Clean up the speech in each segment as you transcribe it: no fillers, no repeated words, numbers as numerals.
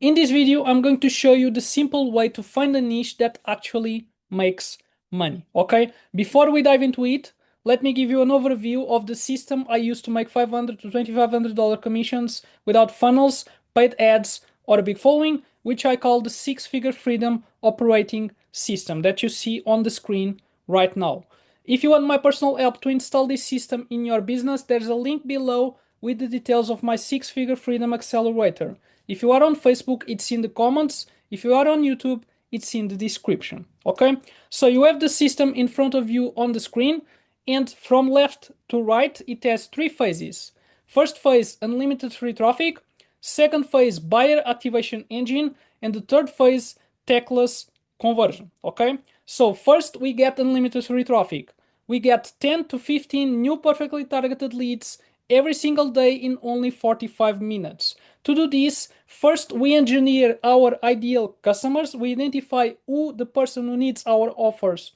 In this video, I'm going to show you the simple way to find a niche that actually makes money, okay? Before we dive into it, let me give you an overview of the system I use to make $500 to $2,500 commissions without funnels, paid ads, or a big following, which I call the six-figure freedom operating system that you see on the screen right now. If you want my personal help to install this system in your business, there's a link below with the details of my six-figure freedom accelerator. If you are on Facebook, it's in the comments. If you are on YouTube, it's in the description. Okay, so you have the system in front of you on the screen, and from left to right, it has three phases. First phase, unlimited free traffic. Second phase, buyer activation engine. And the third phase, techless conversion. Okay, so first we get unlimited free traffic. We get 10 to 15 new perfectly targeted leads every single day in only 45 minutes. To do this, first we engineer our ideal customers. We identify who the person who needs our offers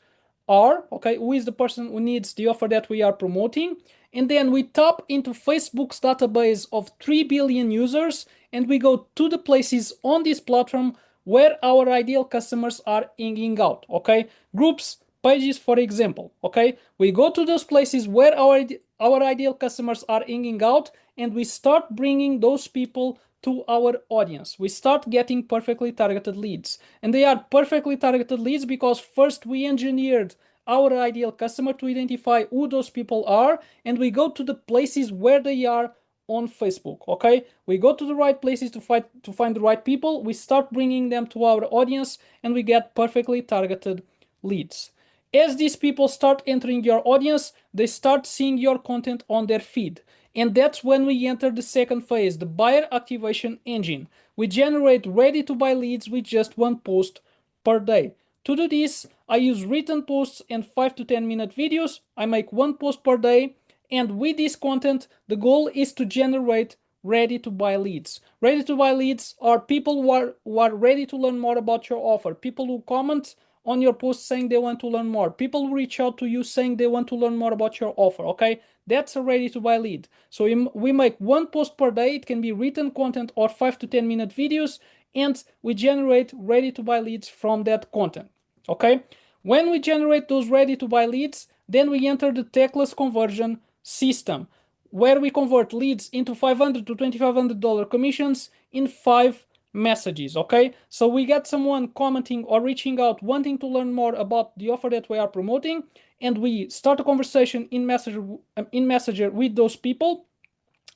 are, okay, who is the person who needs the offer that we are promoting. And then we tap into Facebook's database of 3 billion users, and we go to the places on this platform where our ideal customers are hanging out, okay? Groups, pages, for example, okay? We go to those places where our ideal customers are hanging out, and we start bringing those people to our audience. We start getting perfectly targeted leads. And they are perfectly targeted leads because first we engineered our ideal customer to identify who those people are, and we go to the places where they are on Facebook, okay? We go to the right places to find the right people, we start bringing them to our audience, and we get perfectly targeted leads. As these people start entering your audience, they start seeing your content on their feed. And that's when we enter the second phase, the buyer activation engine. We generate ready to buy leads with just one post per day. To do this, I use written posts and 5 to 10 minute videos. I make one post per day. And with this content, the goal is to generate ready to buy leads. Ready to buy leads are people who are ready to learn more about your offer, people who comment on your post saying they want to learn more, people who reach out to you saying they want to learn more about your offer, okay? That's a ready to buy lead. So we make one post per day. It can be written content or 5 to 10 minute videos, and we generate ready to buy leads from that content, okay? When we generate those ready to buy leads, then we enter the techless conversion system, where we convert leads into $500 to $2,500 commissions in 5 messages, okay? So we get someone commenting or reaching out wanting to learn more about the offer that we are promoting, and we start a conversation in Messenger with those people.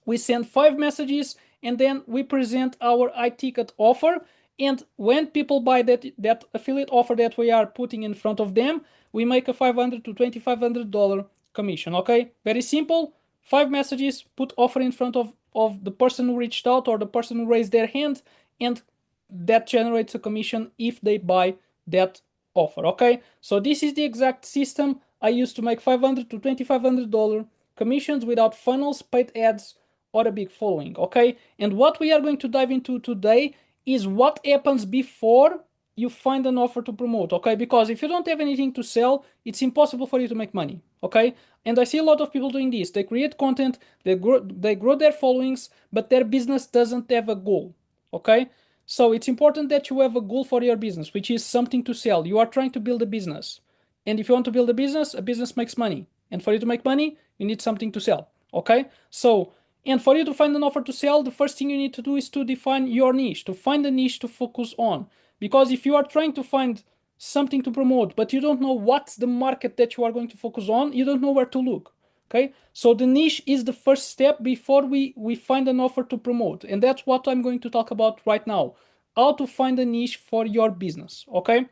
We send 5 messages, and then we present our high-ticket offer. And when people buy that affiliate offer that we are putting in front of them, we make a $500 to $2,500 commission, okay? Very simple. 5 messages, put offer in front of the person who reached out or the person who raised their hand, and that generates a commission if they buy that offer, okay? So this is the exact system I use to make $500 to $2,500 commissions without funnels, paid ads, or a big following, okay? And what we are going to dive into today is what happens before you find an offer to promote, okay? Because if you don't have anything to sell, it's impossible for you to make money, okay? And I see a lot of people doing this. They create content, they grow their followings, but their business doesn't have a goal, okay? So it's important that you have a goal for your business, which is something to sell. You are trying to build a business. And if you want to build a business makes money. And for you to make money, you need something to sell, okay? So, and for you to find an offer to sell, the first thing you need to do is to define your niche, to find a niche to focus on. Because if you are trying to find something to promote, but you don't know what's the market that you are going to focus on, you don't know where to look. Okay, so the niche is the first step before we find an offer to promote. And that's what I'm going to talk about right now. How to find a niche for your business. Okay,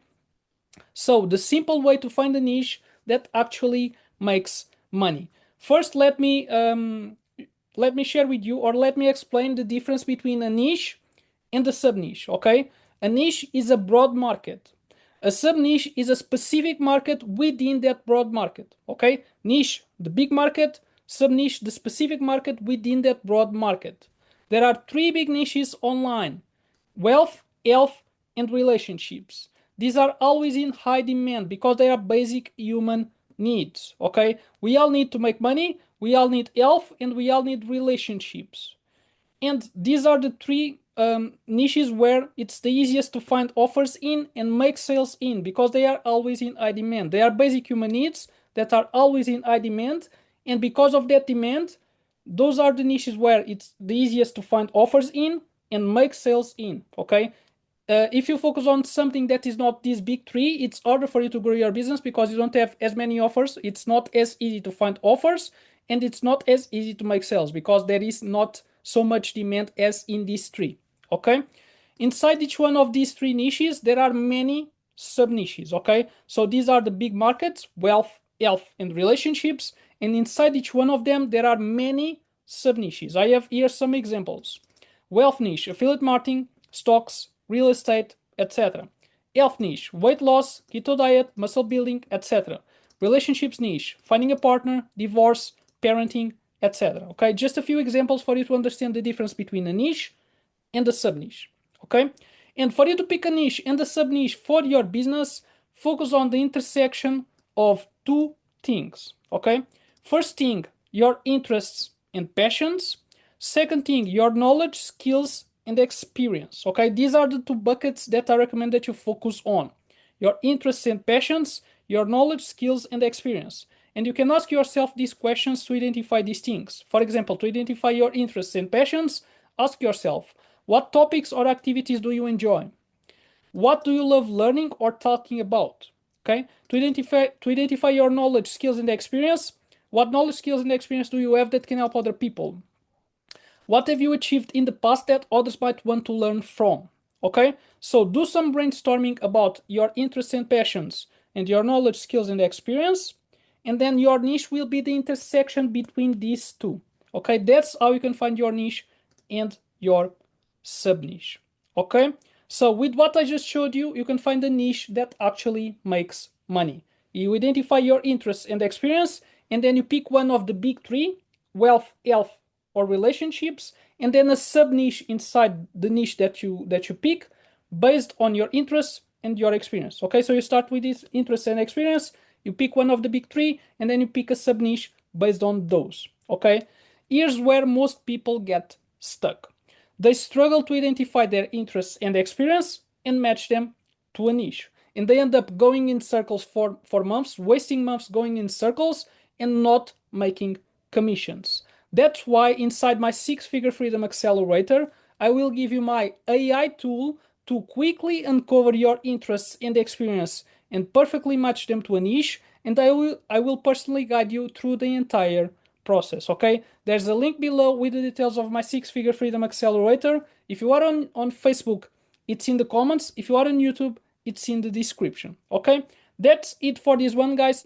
so the simple way to find a niche that actually makes money. First, let me share with you, or let me explain the difference between a niche and a sub niche. Okay, a niche is a broad market. A sub niche is a specific market within that broad market. Okay, niche, the big market; sub niche, the specific market within that broad market. There are 3 big niches online: wealth, health, and relationships. These are always in high demand because they are basic human needs. Okay, we all need to make money, we all need health, and we all need relationships. And these are the 3 niches where it's the easiest to find offers in and make sales in, because they are always in high demand. They are basic human needs that are always in high demand, and because of that demand, those are the niches where it's the easiest to find offers in and make sales in. Okay. If you focus on something that is not these big three, it's harder for you to grow your business because you don't have as many offers. It's not as easy to find offers, and it's not as easy to make sales because there is not so much demand as in these three. Okay. Inside each one of these three niches, there are many sub niches. Okay. So these are the big markets: wealth, health, and relationships. And inside each one of them, there are many sub niches. I have here some examples: wealth niche, affiliate marketing, stocks, real estate, etc. Health niche, weight loss, keto diet, muscle building, etc. Relationships niche, finding a partner, divorce, parenting, etc. Okay, just a few examples for you to understand the difference between a niche and a sub niche. Okay, and for you to pick a niche and a sub niche for your business, focus on the intersection of two things. Okay, first thing, your interests and passions. Second thing, your knowledge, skills, and experience. Okay, these are the two buckets that I recommend that you focus on: your interests and passions, your knowledge, skills, and experience. And you can ask yourself these questions to identify these things. For example, to identify your interests and passions, ask yourself, what topics or activities do you enjoy? What do you love learning or talking about? Okay, to identify your knowledge, skills, and experience, what knowledge, skills, and experience do you have that can help other people? What have you achieved in the past that others might want to learn from? Okay, so do some brainstorming about your interests and passions and your knowledge, skills, and experience, and then your niche will be the intersection between these two. Okay, that's how you can find your niche and your sub niche. Okay, so with what I just showed you, you can find a niche that actually makes money. You identify your interests and experience, and then you pick one of the big three: wealth, health, or relationships, and then a sub niche inside the niche that you pick based on your interests and your experience. Okay, so you start with this interest and experience, you pick one of the big three, and then you pick a sub niche based on those. Okay, here's where most people get stuck. They struggle to identify their interests and experience and match them to a niche, and they end up going in circles for months, wasting months going in circles and not making commissions. That's why inside my 6-figure freedom accelerator, I will give you my AI tool to quickly uncover your interests and experience and perfectly match them to a niche, and I will personally guide you through the entire process. Okay, there's a link below with the details of my 6-figure freedom accelerator. If you are on Facebook, it's in the comments. If you are on YouTube, it's in the description. Okay, that's it for this one, guys.